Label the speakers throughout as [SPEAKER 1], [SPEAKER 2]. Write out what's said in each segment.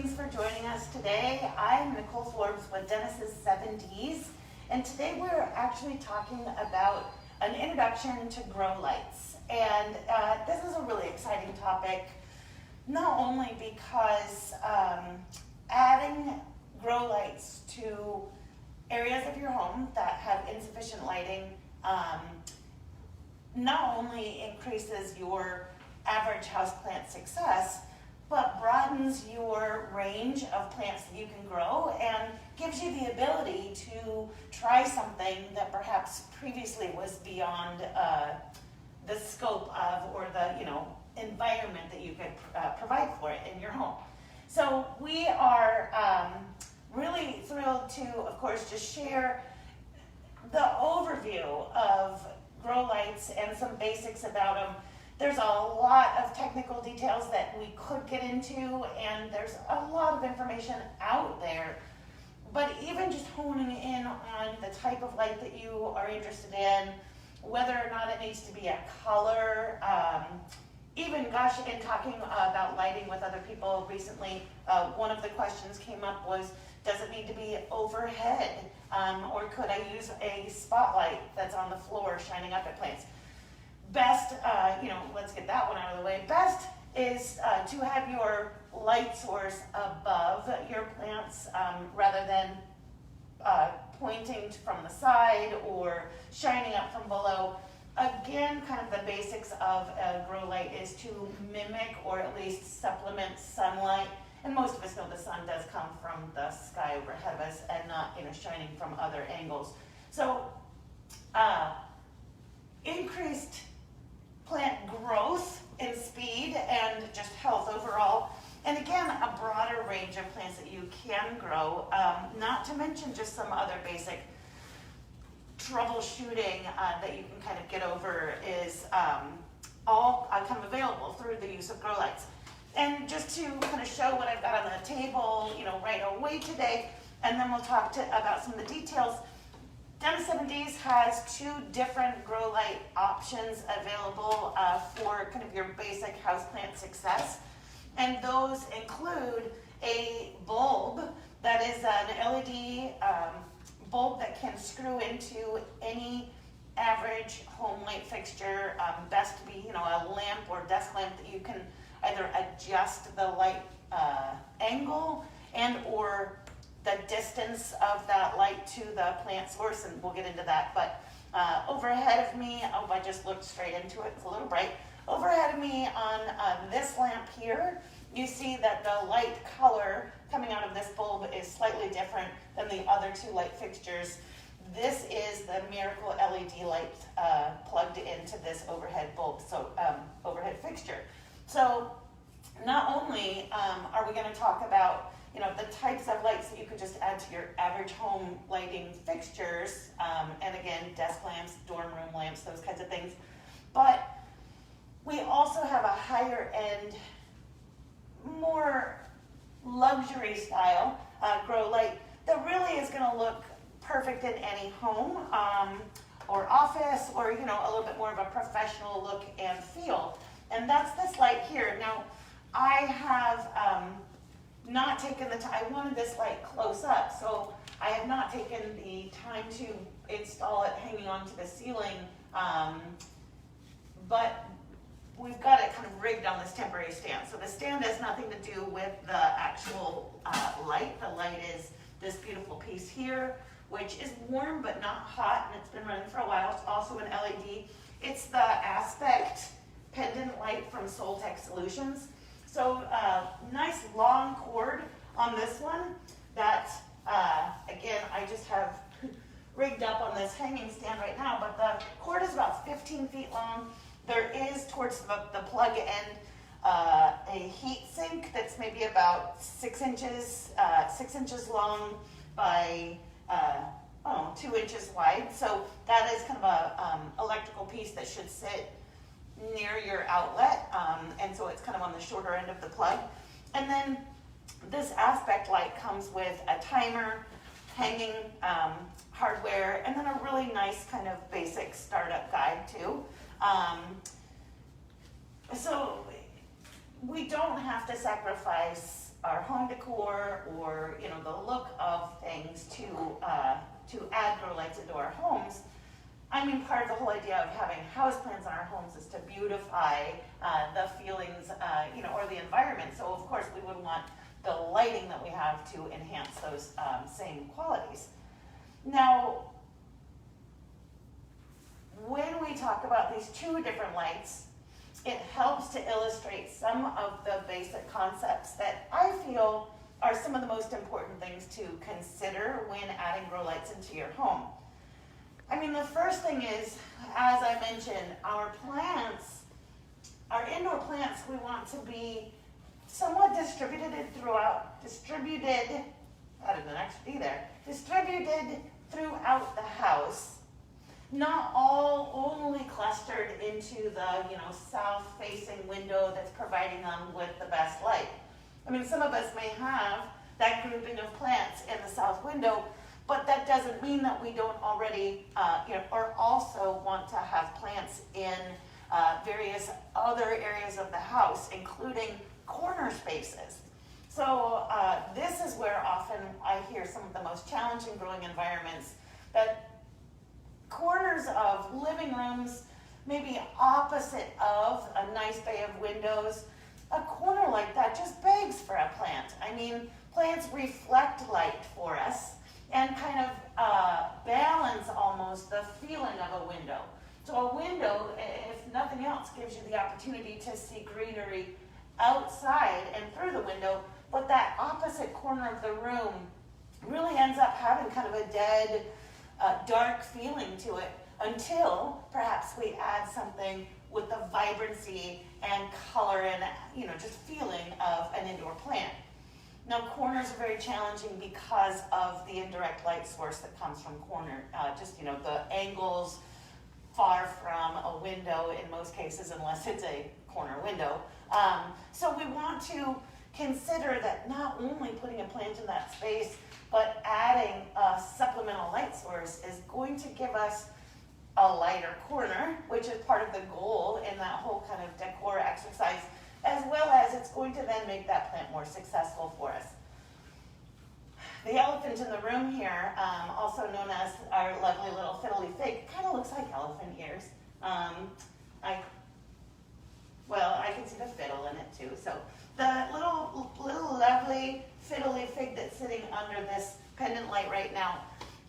[SPEAKER 1] thanks for joining us today. I'm Nicole Forbes with Dennis's 7Ds, and today we're actually talking about an introduction to grow lights. And this is a really exciting topic, not only because adding grow lights to areas of your home that have insufficient lighting not only increases your average houseplant success, but broadens your range of plants that you can grow and gives you the ability to try something that perhaps previously was beyond the scope of or the environment that you could provide for it in your home. So we are really thrilled to, of course, just share the overview of grow lights and some basics about them. There's a lot of technical details that we could get into, and there's a lot of information out there. But even just honing in on the type of light that you are interested in, whether or not it needs to be a color, even talking about lighting with other people recently, one of the questions came up was, does it need to be overhead? Or could I use a spotlight that's on the floor shining up at plants? Best, let's get that one out of the way. Best is to have your light source above your plants rather than pointing from the side or shining up from below. Again, kind of the basics of a grow light is to mimic or at least supplement sunlight. And most of us know the sun does come from the sky overhead of us and not shining from other angles. So increased plant growth in speed and just health overall. And again, a broader range of plants that you can grow, not to mention just some other basic troubleshooting that you can kind of get over is all kind of available through the use of grow lights. And just to kind of show what I've got on the table, right away today, and then we'll talk about some of the details. Dennis 7Ds has two different grow light options available for kind of your basic houseplant success. And those include a bulb that is an LED bulb that can screw into any average home light fixture. Best to be, a lamp or desk lamp that you can either adjust the light angle and or the distance of that light to the plant source, and we'll get into that. But overhead of me, I just looked straight into it, it's a little bright. Overhead of me on this lamp here, you see that the light color coming out of this bulb is slightly different than the other two light fixtures. This is the Miracle LED light plugged into this overhead bulb, so overhead fixture. So not only are we going to talk about the types of lights that you could just add to your average home lighting fixtures, and again, desk lamps, dorm room lamps, those kinds of things, but we also have a higher end, more luxury style grow light that really is going to look perfect in any home or office, or a little bit more of a professional look and feel. And that's this light here. Now, I have not taken the time. I wanted this light close up, so I have not taken the time to install it hanging onto the ceiling, but we've got it kind of rigged on this temporary stand. So the stand has nothing to do with the actual light. The light is this beautiful piece here, which is warm but not hot, and it's been running for a while. It's also an LED. It's the Aspect pendant light from Soltech Solutions. So nice long cord on this one that, again, I just have rigged up on this hanging stand right now, but the cord is about 15 feet long. There is, towards the plug end, a heat sink that's maybe about 6 inches long by 2 inches wide. So that is kind of a electrical piece that should sit near your outlet, and so it's kind of on the shorter end of the plug. And then this Aspect light comes with a timer, hanging hardware, and then a really nice kind of basic startup guide too. So we don't have to sacrifice our home decor or, you know, the look of things to add grow lights into our homes. I mean, part of the whole idea of having houseplants in our homes is to beautify the feelings, you know, or the environment. So of course we would want the lighting that we have to enhance those same qualities. Now, when we talk about these two different lights, it helps to illustrate some of the basic concepts that I feel are some of the most important things to consider when adding grow lights into your home. I mean, the first thing is, as I mentioned, our plants, our indoor plants, we want to be somewhat distributed throughout the house, not all only clustered into the, you know, south-facing window that's providing them with the best light. I mean, some of us may have that grouping of plants in the south window, but that doesn't mean that we don't already, you know, or also want to have plants in various other areas of the house, including corner spaces. So this is where often I hear some of the most challenging growing environments, that corners of living rooms, maybe opposite of a nice bay of windows, a corner like that just begs for a plant. I mean, plants reflect light for us and kind of balance almost the feeling of a window. So a window, if nothing else, gives you the opportunity to see greenery outside and through the window, but that opposite corner of the room really ends up having kind of a dead, dark feeling to it until perhaps we add something with the vibrancy and color and, you know, just feeling of an indoor plant. Now, corners are very challenging because of the indirect light source that comes from corner, just, you know, the angles far from a window in most cases, unless it's a corner window. So we want to consider that not only putting a plant in that space, but adding a supplemental light source is going to give us a lighter corner, which is part of the goal in that whole kind of decor exercise, as well as it's going to then make that plant more successful for us. The elephant in the room here, also known as our lovely little Fiddleleaf fig, kind of looks like elephant ears. I can see the fiddle in it too. So the little lovely Fiddleleaf fig that's sitting under this pendant light right now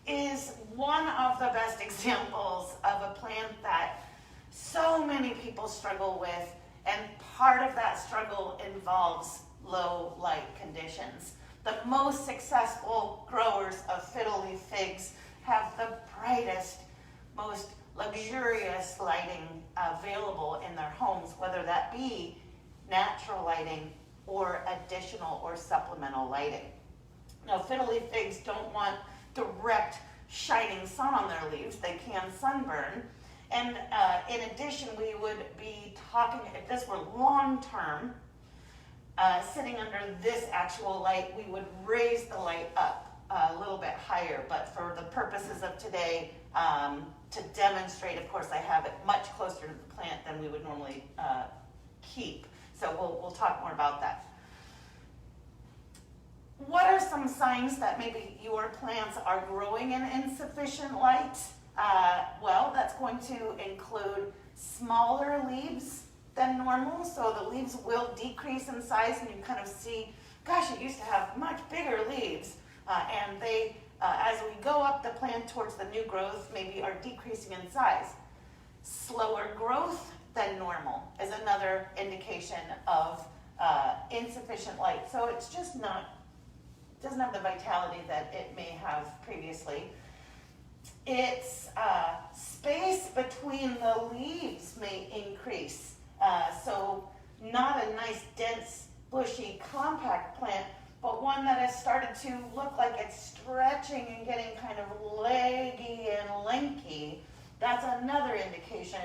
[SPEAKER 1] is one of the best examples of a plant that so many people struggle with, and part of that struggle involves low light conditions. The most successful growers of Fiddleleaf figs have the brightest, most luxurious lighting available in their homes, whether that be natural lighting or additional or supplemental lighting. Now, Fiddleleaf figs don't want direct shining sun on their leaves. They can sunburn. And in addition, we would be talking, if this were long-term, sitting under this actual light, we would raise the light up a little bit higher. But for the purposes of today, to demonstrate, of course, I have it much closer to the plant than we would normally keep. So we'll talk more about that. What are some signs that maybe your plants are growing in insufficient light? Well, that's going to include smaller leaves than normal. So the leaves will decrease in size, and you kind of see, gosh, it used to have much bigger leaves. And they, as we go up the plant towards the new growth, maybe are decreasing in size. Slower growth than normal is another indication of insufficient light. So it's just not, doesn't have the vitality that it may have previously. Its space between the leaves may increase. So not a nice, dense, bushy, compact plant, but one that has started to look like it's stretching and getting kind of leggy and lanky. That's another indication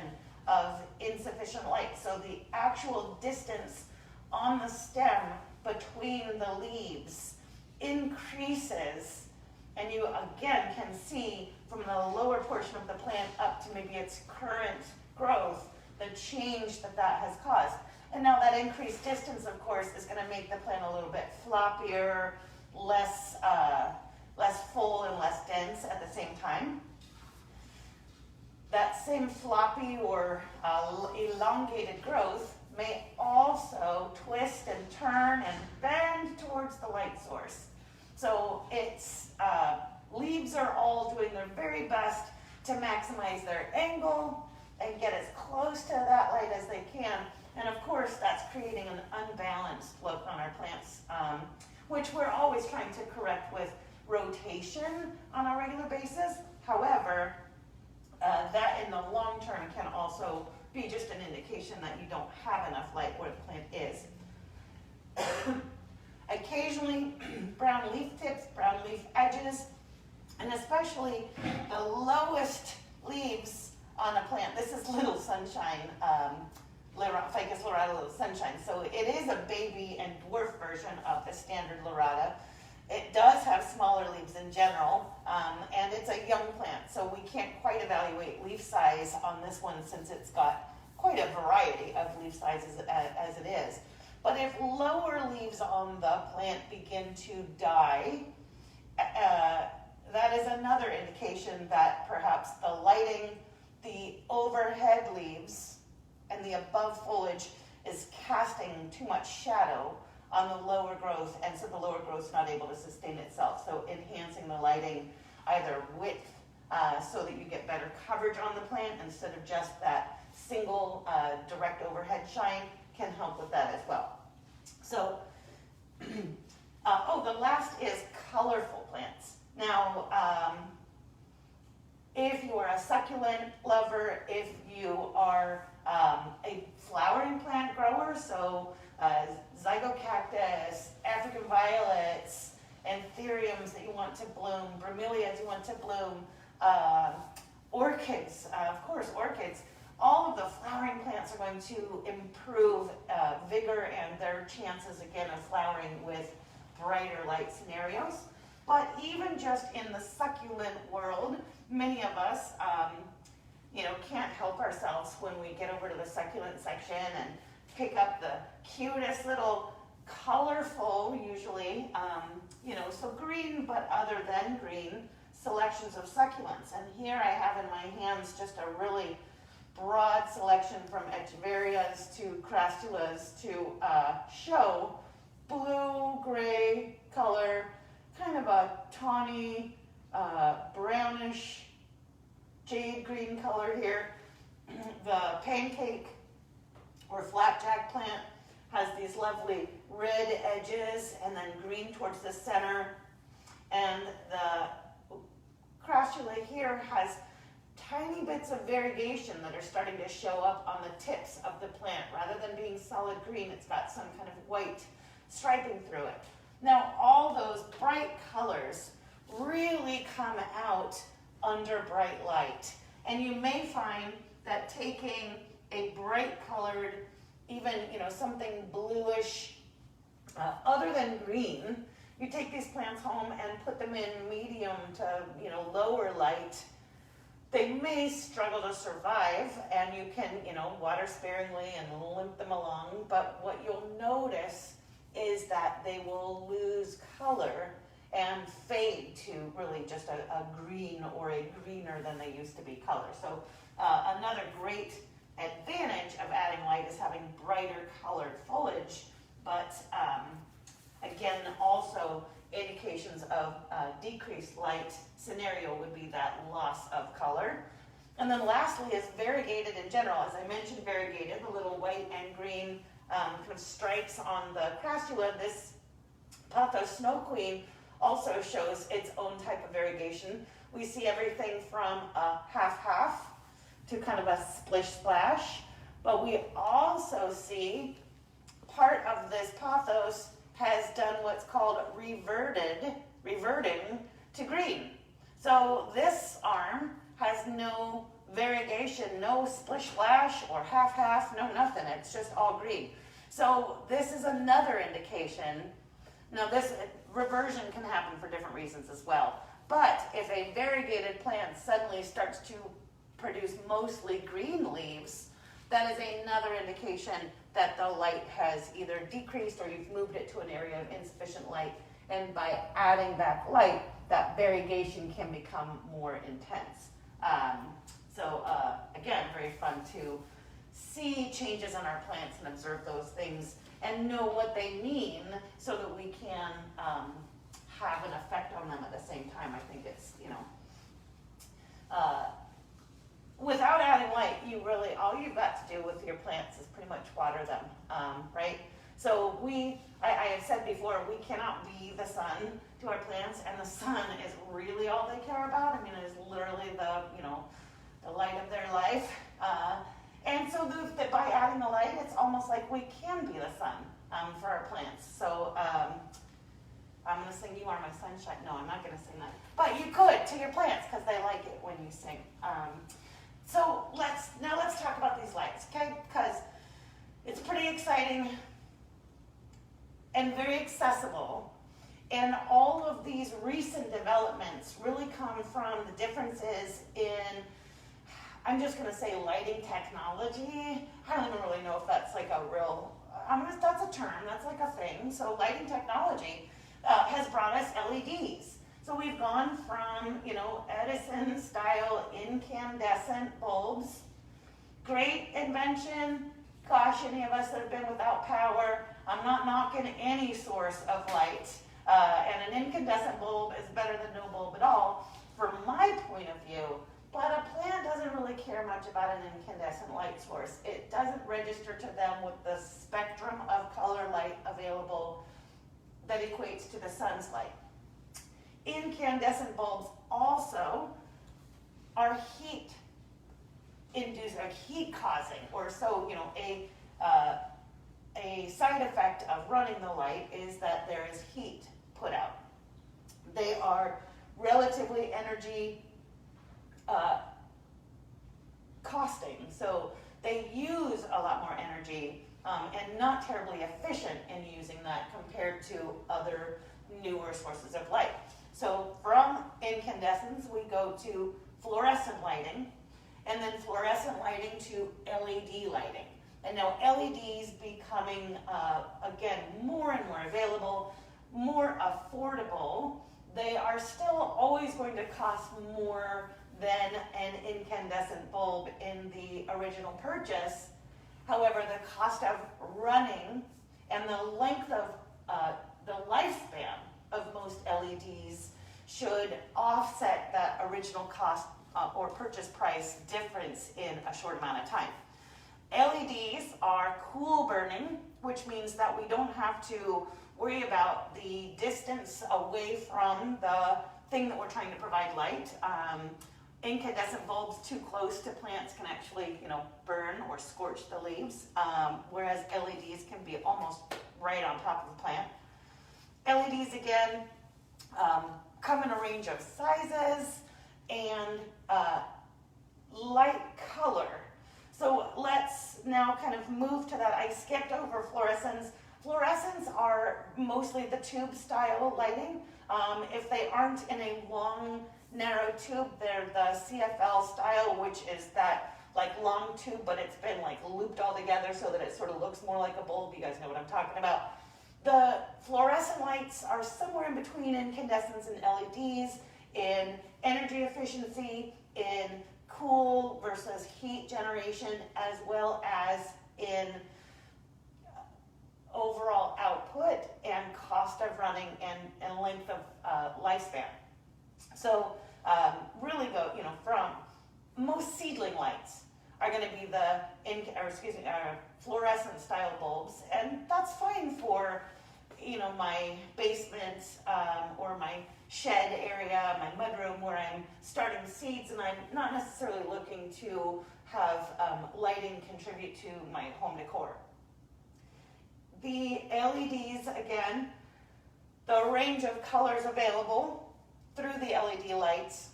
[SPEAKER 1] of insufficient light. So the actual distance on the stem between the leaves increases, and you again can see from the lower portion of the plant up to maybe its current growth, the change that that has caused. And now that increased distance, of course, is going to make the plant a little bit floppier, less full and less dense at the same time. That same floppy or elongated growth may also twist and turn and bend towards the light source. So its leaves are all doing their very best to maximize their angle and get as close to that light as they can. And of course, that's creating an unbalanced look on our plants, which we're always trying to correct with rotation on a regular basis. However, that in the long term can also be just an indication that you don't have enough light where the plant is. Occasionally, brown leaf tips, brown leaf edges, and especially the lowest leaves on a plant. This is Little Sunshine, Ficus lyrata Little Sunshine. So it is a baby and dwarf version of the standard lyrata. It does have smaller leaves in general, and it's a young plant, so we can't quite evaluate leaf size on this one since it's got quite a variety of leaf sizes as it is. But if lower leaves on the plant begin to die, that is another indication that perhaps the lighting, the overhead leaves, and the above foliage is casting too much shadow on the lower growth, and so the lower growth is not able to sustain itself. So enhancing the lighting either width so that you get better coverage on the plant instead of just that single direct overhead shine can help with that as well. So, the last is colorful plants. Now, if you are a succulent lover, if you are a flowering plant grower, so zygocactus, African violets, anthuriums that you want to bloom, bromeliads you want to bloom, orchids, of course, orchids. All of the flowering plants are going to improve vigor and their chances again of flowering with brighter light scenarios. But even just in the succulent world, many of us, can't help ourselves when we get over to the succulent section and pick up the cutest little colorful, usually, so green but other than green selections of succulents. And here I have in my hands just a really broad selection from echeverias to crassulas to show blue, gray color, kind of a tawny, brownish, jade green color here. The pancake or flapjack plant has these lovely red edges and then green towards the center. And the crassula here has tiny bits of variegation that are starting to show up on the tips of the plant. Rather than being solid green, it's got some kind of white striping through it. Now, all those bright colors really come out under bright light. And you may find that taking a bright colored, even, something bluish, other than green, you take these plants home and put them in medium to, lower light, they may struggle to survive, and you can, water sparingly and limp them along, but what you'll notice is that they will lose color and fade to really just a green or a greener than they used to be color. So another great advantage of adding light is having brighter colored foliage, but again, also indications of decreased light scenario would be that loss of color. And then lastly is variegated in general. As I mentioned, variegated, the little white and green kind of stripes on the crassula. This Pothos Snow Queen also shows its own type of variegation. We see everything from a half-half to kind of a splish-splash, but we also see part of this pothos has done what's called reverting to green. So this arm has no variegation, no splish-splash or half-half, no nothing. It's just all green. So this is another indication. Now this reversion can happen for different reasons as well. But if a variegated plant suddenly starts to produce mostly green leaves, that is another indication that the light has either decreased or you've moved it to an area of insufficient light. And by adding back light, that variegation can become more intense. Again, very fun to see changes in our plants and observe those things and know what they mean so that we can have an effect on them at the same time. I think it's, without adding light, all you've got to do with your plants is pretty much water them, right? So I have said before, we cannot be the sun to our plants, and the sun is really all they care about. I mean, it is literally the light of their life. And so by adding the light, it's almost like we can be the sun for our plants. So I'm going to sing "You Are My Sunshine." No, I'm not going to sing that. But you could to your plants because they like it when you sing. So let's talk about these lights, okay? Because it's pretty exciting and very accessible. And all of these recent developments really come from the differences in, I'm just going to say, lighting technology. I don't even really know if that's like a real, that's a term, that's like a thing. So lighting technology has brought us LEDs. So we've gone from, Edison style incandescent bulbs. Great invention. Gosh, any of us that have been without power, I'm not knocking any source of light. And an incandescent bulb is better than no bulb at all, from my point of view. But a plant doesn't really care much about an incandescent light source. It doesn't register to them with the spectrum of color light available that equates to the sun's light. Incandescent bulbs also are heat inducing, heat causing, or so, a side effect of running the light is that there is heat put out. They are relatively energy costing, so they use a lot more energy and not terribly efficient in using that compared to other newer sources of light. So from incandescents, we go to fluorescent lighting, and then fluorescent lighting to LED lighting. And now LEDs becoming, again, more and more available, more affordable. They are still always going to cost more than an incandescent bulb in the original purchase. However, the cost of running and the length of the lifespan of most LEDs should offset that original cost or purchase price difference in a short amount of time. LEDs are cool burning, which means that we don't have to worry about the distance away from the thing that we're trying to provide light. Incandescent bulbs too close to plants can actually, burn or scorch the leaves, whereas LEDs can be almost right on top of the plant. LEDs, again, come in a range of sizes and light color. So let's now kind of move to that. I skipped over fluorescents. Fluorescents are mostly the tube style lighting. If they aren't in a long, narrow tube, they're the CFL style, which is that like long tube, but it's been like looped all together so that it sort of looks more like a bulb. You guys know what I'm talking about. The fluorescent lights are somewhere in between incandescents and LEDs in energy efficiency, in cool versus heat generation, as well as in overall output and cost of running and length of lifespan. So really go, from most seedling lights are going to be the fluorescent style bulbs, and that's fine for my basement or my shed area, my mudroom where I'm starting seeds and I'm not necessarily looking to have lighting contribute to my home decor. The LEDs, again, the range of colors available through the LED lights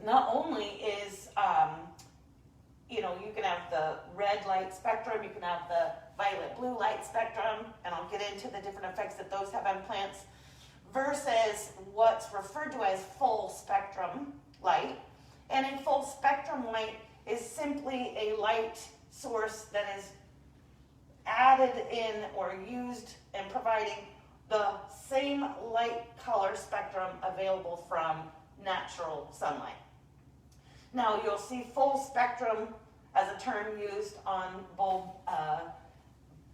[SPEAKER 1] not only is, you can have the red light spectrum, you can have the violet-blue light spectrum, and I'll get into the different effects that those have on plants, versus what's referred to as full spectrum light. And a full spectrum light is simply a light source that is added in or used in providing the same light color spectrum available from natural sunlight. Now you'll see full spectrum as a term used on bulb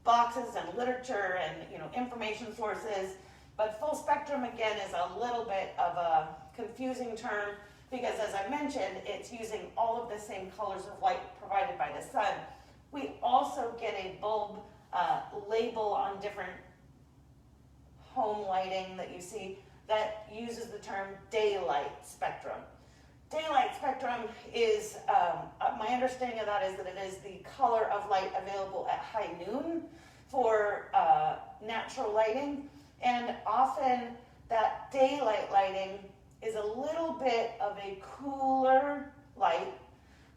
[SPEAKER 1] boxes and literature and information sources, but full spectrum again is a little bit of a confusing term because, as I mentioned, it's using all of the same colors of light provided by the sun. We also get a bulb label on different home lighting that you see that uses the term daylight spectrum. Daylight spectrum is, my understanding of that is that it is the color of light available at high noon for natural lighting, and often that daylight lighting is a little bit of a cooler light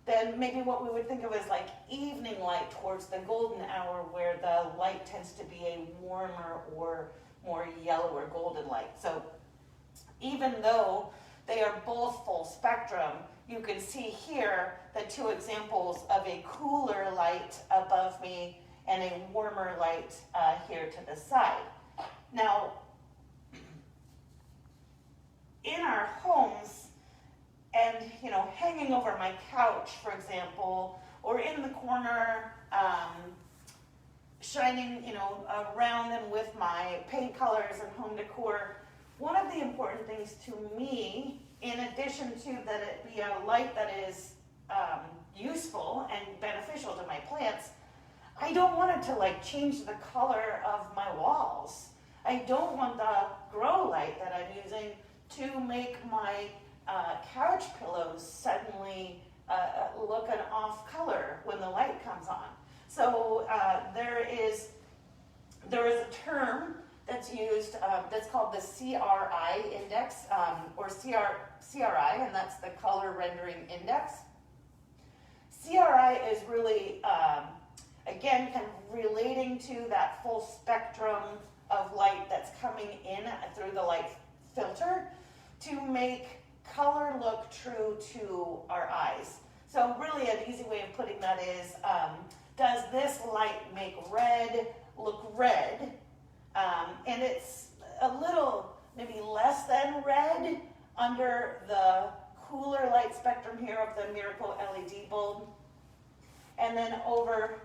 [SPEAKER 1] than maybe what we would think of as like evening light towards the golden hour, where the light tends to be a warmer or more yellow or golden light. So even though they are both full spectrum, you can see here the two examples of a cooler light above me and a warmer light here to the side. Now, in our homes, and hanging over my couch, for example, or in the corner, shining, around and with my paint colors and home decor, one of the important things to me, in addition to that it be a light that is useful and beneficial to my plants, I don't want it to change the color of my walls. I don't want the grow light that I'm using to make my couch pillows suddenly look an off color when the light comes on. So there is a term that's used that's called the CRI index, or CRI, and that's the color rendering index. CRI is really, again, kind of relating to that full spectrum of light that's coming in through the light filter to make color look true to our eyes. So really an easy way of putting that is, does this light make red look red? And it's a little, maybe less than red under the cooler light spectrum here of the Miracle LED bulb. And then over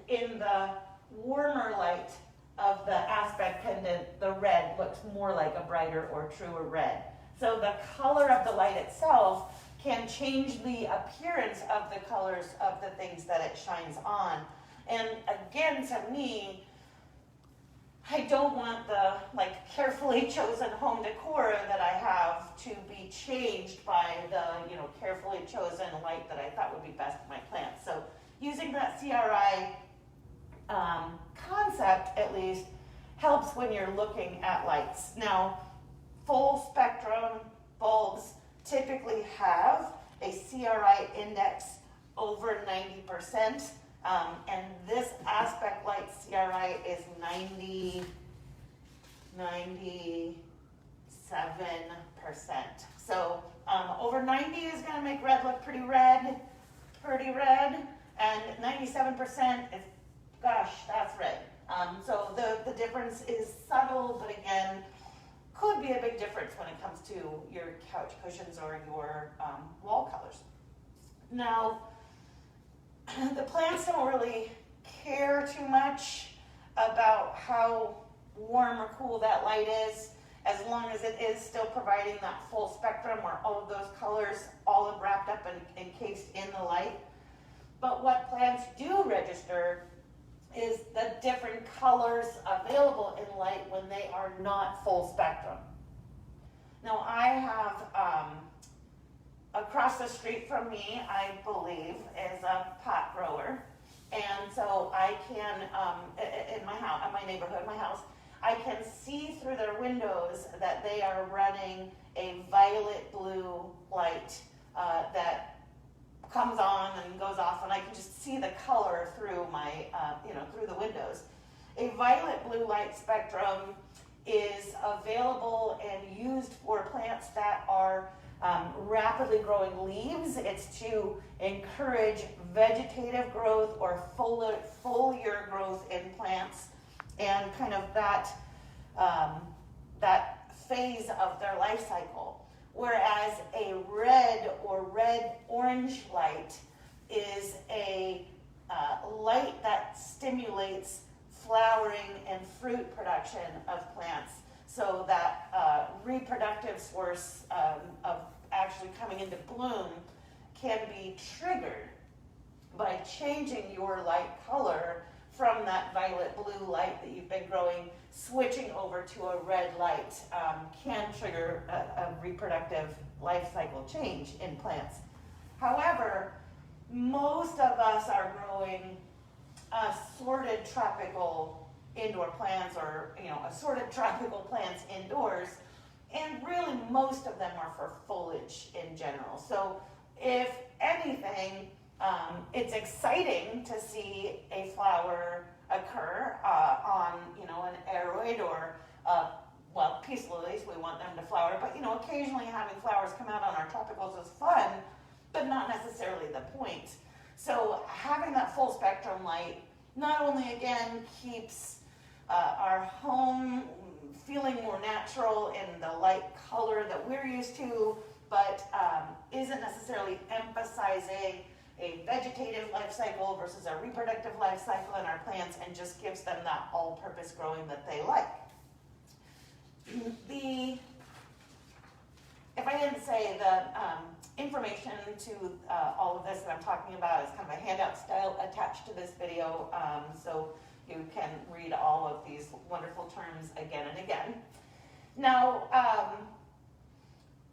[SPEAKER 1] in the warmer light of the aspect pendant, the red looks more like a brighter or truer red. So the color of the light itself can change the appearance of the colors of the things that it shines on. And again, to me, I don't want the carefully chosen home decor that I have to be changed by the carefully chosen light that I thought would be best for my plants. So using that CRI concept, at least, helps when you're looking at lights. Now, full spectrum bulbs typically have a CRI index over 90%, and this aspect light CRI is 97%. So over 90 is going to make red look pretty red, and 97% is, gosh, that's red. So the difference is subtle, but again, could be a big difference when it comes to your couch cushions or your wall colors. Now, the plants don't really care too much about how warm or cool that light is, as long as it is still providing that full spectrum where all of those colors all wrapped up and encased in the light. But what plants do register is the different colors available in light when they are not full spectrum. Now I have, across the street from me, I believe, is a pot grower. And so I can, in my house, in my neighborhood, my house, I can see through their windows that they are running a violet blue light that comes on and goes off, and I can just see the color through my, through the windows. A violet blue light spectrum is available and used for plants that are rapidly growing leaves. It's to encourage vegetative growth or foliar growth in plants, and kind of that phase of their life cycle. Whereas a red or red-orange light is a light that stimulates flowering and fruit production of plants, so that reproductive source of actually coming into bloom can be triggered by changing your light color from that violet blue light that you've been growing. Switching over to a red light can trigger a reproductive life cycle change in plants. However, most of us are growing assorted tropical indoor plants, or assorted tropical plants indoors, and really most of them are for foliage in general. So if anything, it's exciting to see a flower occur on an aroid or peace lilies. We want them to flower, but occasionally having flowers come out on our tropicals is fun, but not necessarily the point. So having that full spectrum light not only again keeps our home feeling more natural in the light color that we're used to, but isn't necessarily emphasizing a vegetative life cycle versus a reproductive life cycle in our plants, and just gives them that all-purpose growing that they like. If I didn't say, the information to all of this that I'm talking about is kind of a handout style attached to this video, so you can read all of these wonderful terms again and again. Now,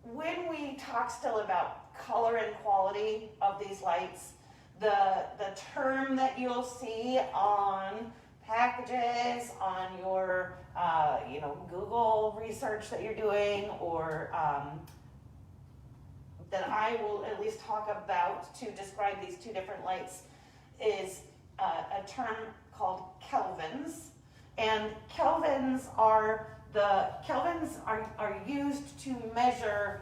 [SPEAKER 1] when we talk still about color and quality of these lights, the term that you'll see on packages, on your Google research that you're doing, or that I will at least talk about to describe these two different lights, is a term called kelvins. And kelvins are used to measure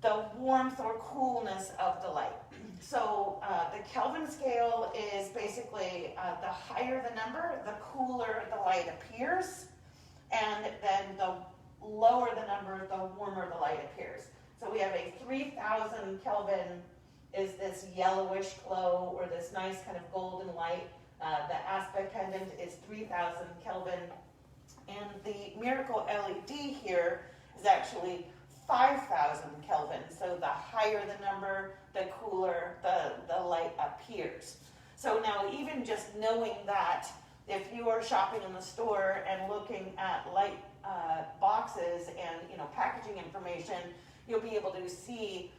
[SPEAKER 1] the warmth or coolness of the light. So the Kelvin scale is basically the higher the number, the cooler the light appears, and then the lower the number, the warmer the light appears. So we have a 3000 Kelvin is this yellowish glow, or this nice kind of golden light. The aspect pendant is 3000 Kelvin, and the Miracle LED here is actually 5000 Kelvin. So the higher the number, the cooler the light appears. So now, even just knowing that, if you are shopping in the store and looking at light boxes and packaging information, you'll be able to see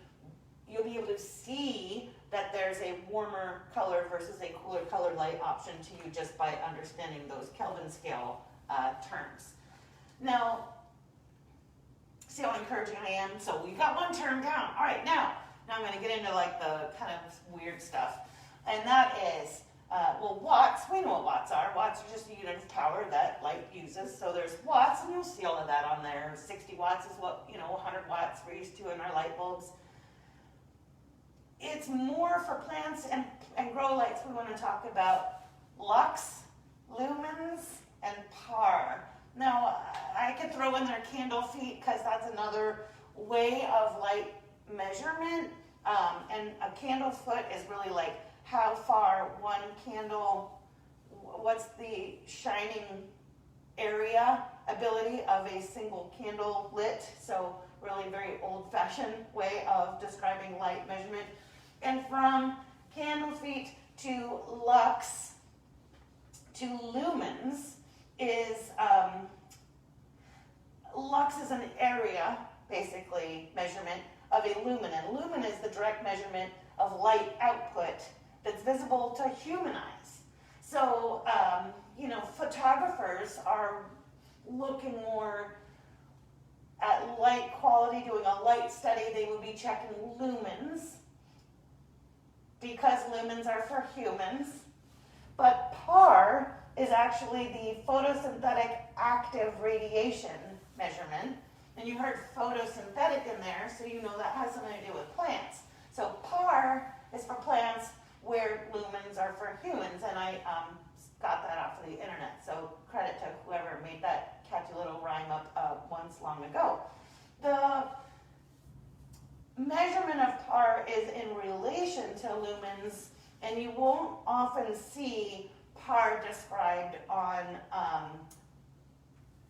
[SPEAKER 1] that there's a warmer color versus a cooler color light option to you, just by understanding those Kelvin scale terms. Now, see how encouraging I am? So we've got one term down. All right, now I'm going to get into like the kind of weird stuff, and that is watts. We know what watts are. Watts are just a unit of power that light uses. So there's watts, and you'll see all of that on there. 60 watts is what 100 watts we're used to in our light bulbs. It's more for plants and grow lights. We want to talk about lux, lumens, and par. Now, I could throw in there candle feet, because that's another way of light measurement. And a candle foot is really like how far one candle, what's the shining area ability of a single candle lit. So really very old-fashioned way of describing light measurement. And from candle feet to lux to lumens is, lux is an area, basically, measurement of a lumen. And lumen is the direct measurement of light output that's visible to human eyes. So, photographers are looking more at light quality, doing a light study. They would be checking lumens, because lumens are for humans. But PAR is actually the photosynthetic active radiation measurement. And you heard photosynthetic in there, so you know that has something to do with plants. So par is for plants, where lumens are for humans, and I got that off of the internet, so credit to whoever made that catchy little rhyme up once long ago. The measurement of par is in relation to lumens, and you won't often see par described on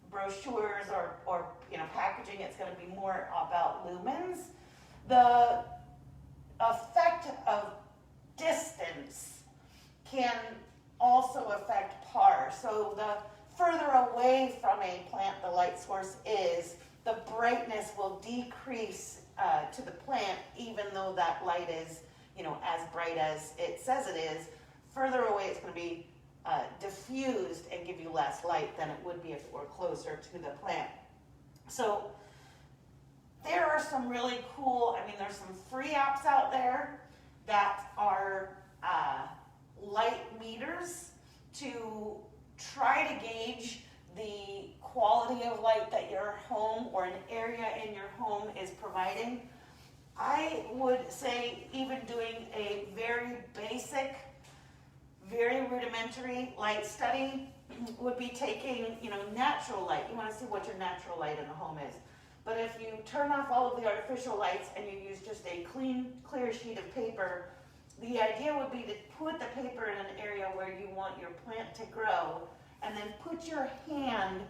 [SPEAKER 1] brochures or packaging. It's going to be more about lumens. The effect of distance can also affect par. So the further away from a plant the light source is, the brightness will decrease to the plant, even though that light is, as bright as it says it is. Further away, it's going to be diffused and give you less light than it would be if it were closer to the plant. So there are some really cool, there's some free apps out there that are light meters to try to gauge the quality of light that your home or an area in your home is providing. I would say even doing a very basic, very rudimentary light study would be taking, natural light. You want to see what your natural light in the home is. But if you turn off all of the artificial lights and you use just a clear sheet of paper, the idea would be to put the paper in an area where you want your plant to grow, and then put your hand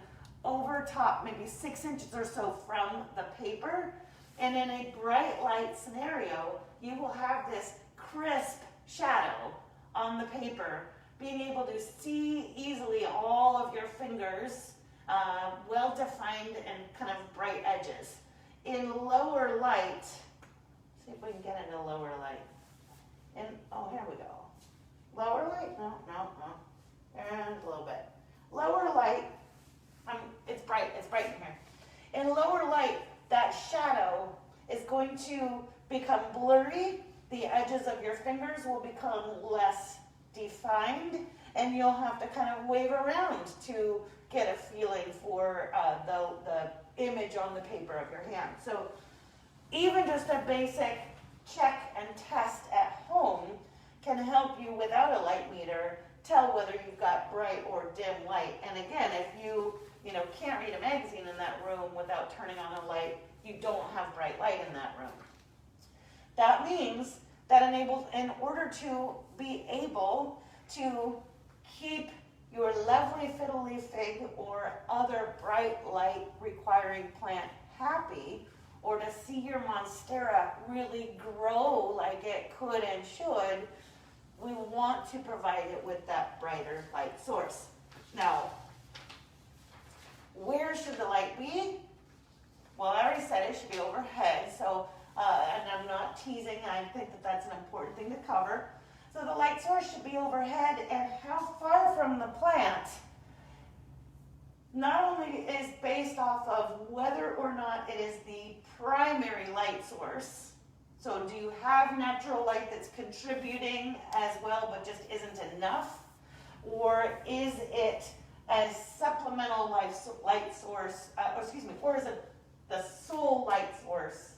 [SPEAKER 1] over top, maybe 6 inches or so from the paper. And in a bright light scenario, you will have this crisp shadow on the paper, being able to see easily all of your fingers, well-defined and kind of bright edges. In lower light, see if we can get into lower light. And, here we go. Lower light? No. And a little bit. Lower light, it's bright in here. In lower light, that shadow is going to become blurry. The edges of your fingers will become less defined, and you'll have to kind of wave around to get a feeling for the image on the paper of your hand. So even just a basic check and test at home can help you, without a light meter, tell whether you've got bright or dim light. And again, if you can't read a magazine in that room without turning on a light, you don't have bright light in that room. That means that in order to be able to keep your lovely fiddleleaf fig or other bright light requiring plant happy, or to see your Monstera really grow like it could and should, we want to provide it with that brighter light source. Now, where should the light be? Well, I already said it should be overhead, so, and I'm not teasing, I think that that's an important thing to cover. So the light source should be overhead, and how far from the plant not only is based off of whether or not it is the primary light source. So do you have natural light that's contributing as well but just isn't enough? Or is it a supplemental light source, or is it the sole light source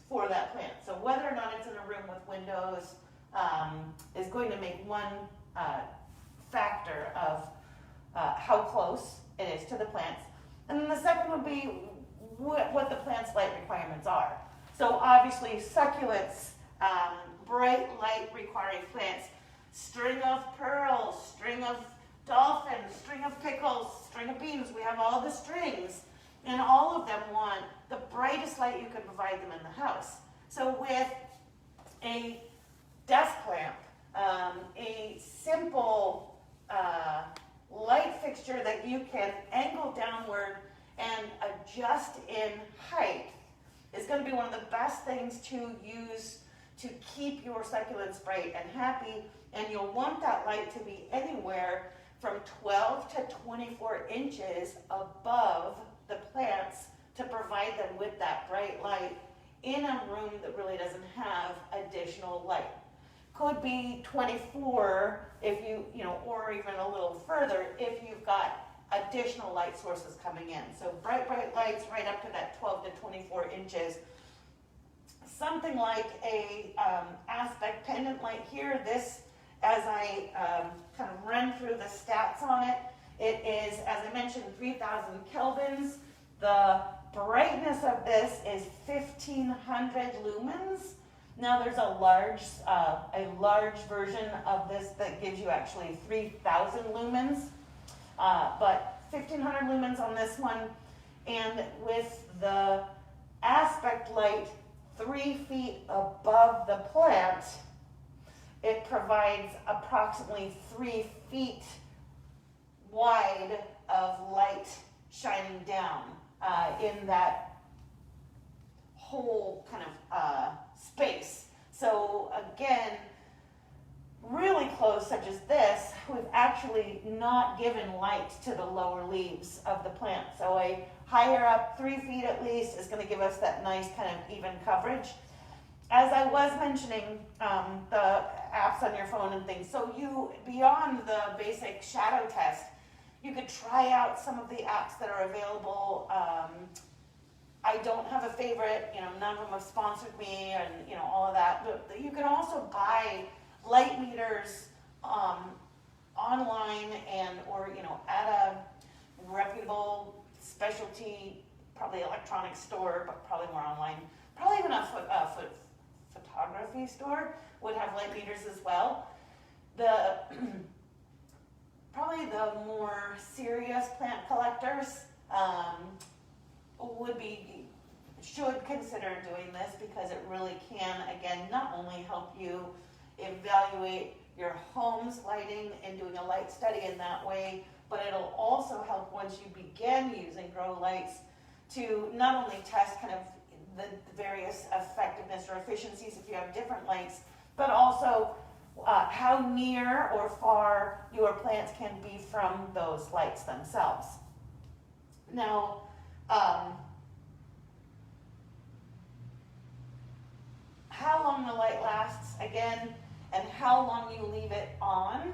[SPEAKER 1] for that plant? So whether or not it's in a room with windows is going to make one factor of how close it is to the plants. And then the second would be what the plant's light requirements are. So obviously succulents, bright light requiring plants, string of pearls, string of dolphins, string of pickles, string of beans. We have all the strings, and all of them want the brightest light you can provide them in the house. So with a desk lamp, a simple light fixture that you can angle downward and adjust in height is going to be one of the best things to use to keep your succulents bright and happy. And you'll want that light to be anywhere from 12 to 24 inches above the plants to provide them with that bright light in a room that really doesn't have additional light. Could be 24 if or even a little further if you've got a additional light sources coming in. So bright lights right up to that 12 to 24 inches. Something like a aspect pendant light here. This, as I kind of run through the stats on it, it is, as I mentioned, 3,000 kelvins. The brightness of this is 1,500 lumens. Now there's a large version of this that gives you actually 3,000 lumens, but 1,500 lumens on this one. And with the aspect light 3 feet above the plant, it provides approximately 3 feet wide of light shining down in that whole kind of space. So again, really close, such as this, we've actually not given light to the lower leaves of the plant. So a higher up, 3 feet at least, is going to give us that nice kind of even coverage. As I was mentioning, the apps on your phone and things, so you, beyond the basic shadow test, you could try out some of the apps that are available. I don't have a favorite, none of them have sponsored me and, all of that, but you can also buy light meters online or at a reputable specialty, probably electronic store, but probably more online. Probably even a photography store would have light meters as well. Probably the more serious plant collectors should consider doing this, because it really can, again, not only help you evaluate your home's lighting and doing a light study in that way, but it'll also help once you begin using grow lights to not only test kind of the various effectiveness or efficiencies if you have different lights, but also how near or far your plants can be from those lights themselves. Now, how long the light lasts, again, and how long you leave it on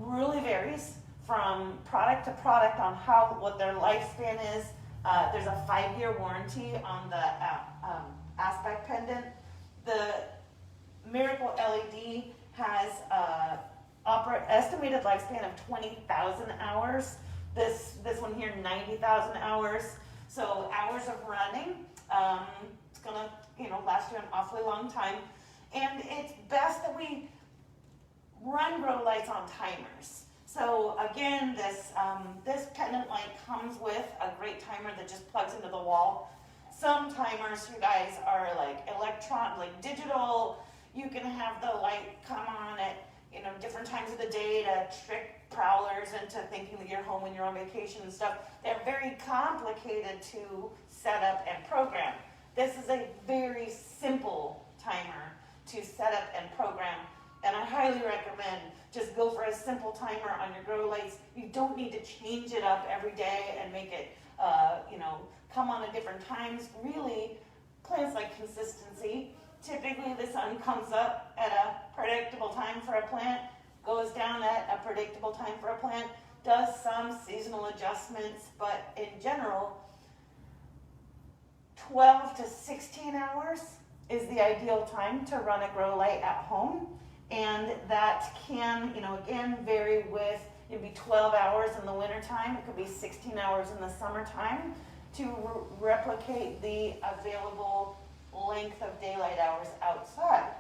[SPEAKER 1] really varies from product to product on what their lifespan is. There's a 5-year warranty on the aspect pendant. The Miracle LED has estimated lifespan of 20,000 hours. This one here, 90,000 hours. So hours of running. It's gonna last you an awfully long time. And it's best that we run grow lights on timers. So again, this pendant light comes with a great timer that just plugs into the wall. Some timers, you guys, are like digital. You can have the light come on at different times of the day to trick prowlers into thinking that you're home when you're on vacation and stuff. They're very complicated to set up and program. This is a very simple timer to set up and program, and I highly recommend just go for a simple timer on your grow lights. You don't need to change it up every day and make it come on at different times. Really, plants like consistency. Typically the sun comes up at a predictable time for a plant, goes down at a predictable time for a plant, does some seasonal adjustments, but in general, 12 to 16 hours is the ideal time to run a grow light at home. And that can, again, vary with, it'd be 12 hours in the wintertime, it could be 16 hours in the summertime to replicate the available length of daylight hours outside.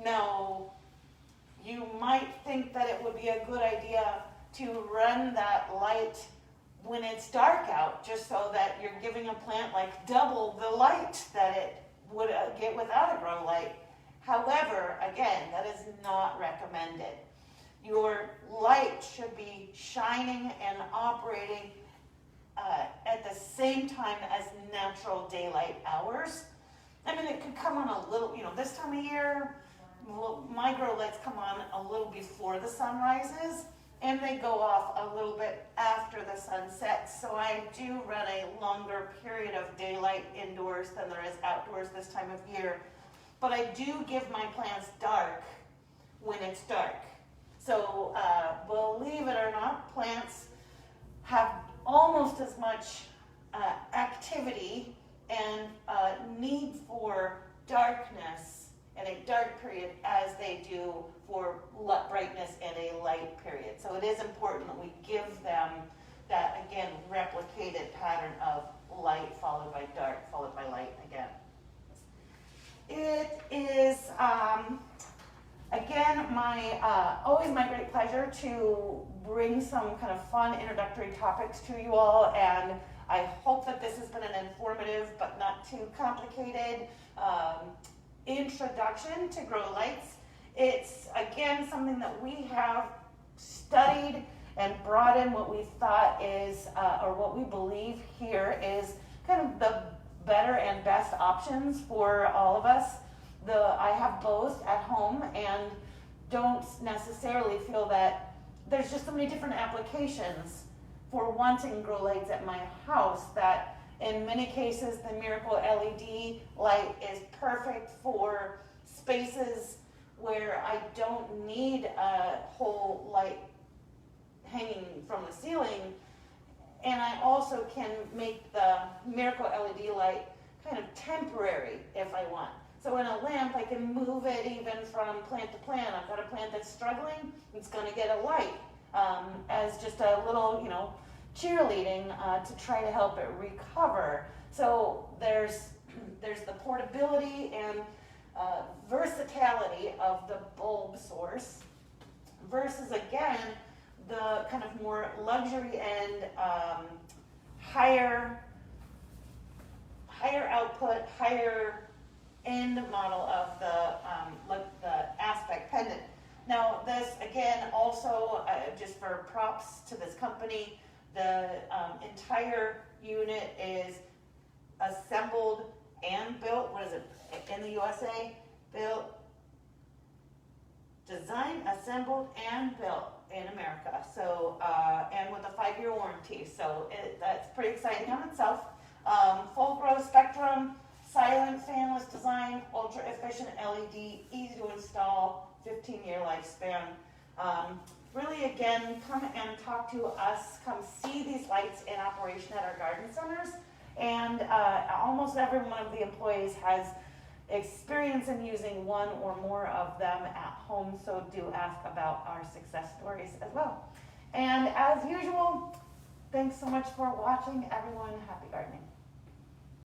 [SPEAKER 1] Now, you might think that it would be a good idea to run that light when it's dark out, just so that you're giving a plant like double the light that it would get without a grow light. However, again, that is not recommended. Your light should be shining and operating at the same time as natural daylight hours. I mean, it could come on a little, this time of year, my grow lights come on a little before the sun rises, and they go off a little bit after the sun sets. So I do run a longer period of daylight indoors than there is outdoors this time of year. But I do give my plants dark when it's dark. So believe it or not, plants have almost as much activity and need for darkness in a dark period as they do for brightness in a light period. So it is important that we give them that, again, replicated pattern of light followed by dark followed by light again. It is, again, always my great pleasure to bring some kind of fun introductory topics to you all, and I hope that this has been an informative but not too complicated introduction to grow lights. It's, again, something that we have studied and brought in what we thought is, or what we believe here is kind of the better and best options for all of us. I have both at home and don't necessarily feel that there's just so many different applications for wanting grow lights at my house that in many cases the Miracle LED light is perfect for spaces where I don't need a whole light hanging from the ceiling, and I also can make the Miracle LED light kind of temporary if I want. So in a lamp, I can move it even from plant to plant. I've got a plant that's struggling, it's going to get a light as just a little, cheerleading to try to help it recover. So there's the portability and versatility of the bulb source versus, again, the kind of more luxury and higher output, higher end model of the aspect pendant. Now this, again, also just for props to this company, the entire unit is assembled and built, in the USA? Built, designed, assembled, and built in America. So, and with a 5-year warranty. So that's pretty exciting on itself. Full grow spectrum, silent fanless design, ultra efficient LED, easy to install, 15-year lifespan. Really, again, come and talk to us. Come see these lights in operation at our garden centers. And almost every one of the employees has experience in using one or more of them at home, so do ask about our success stories as well. And as usual, thanks so much for watching, everyone. Happy gardening.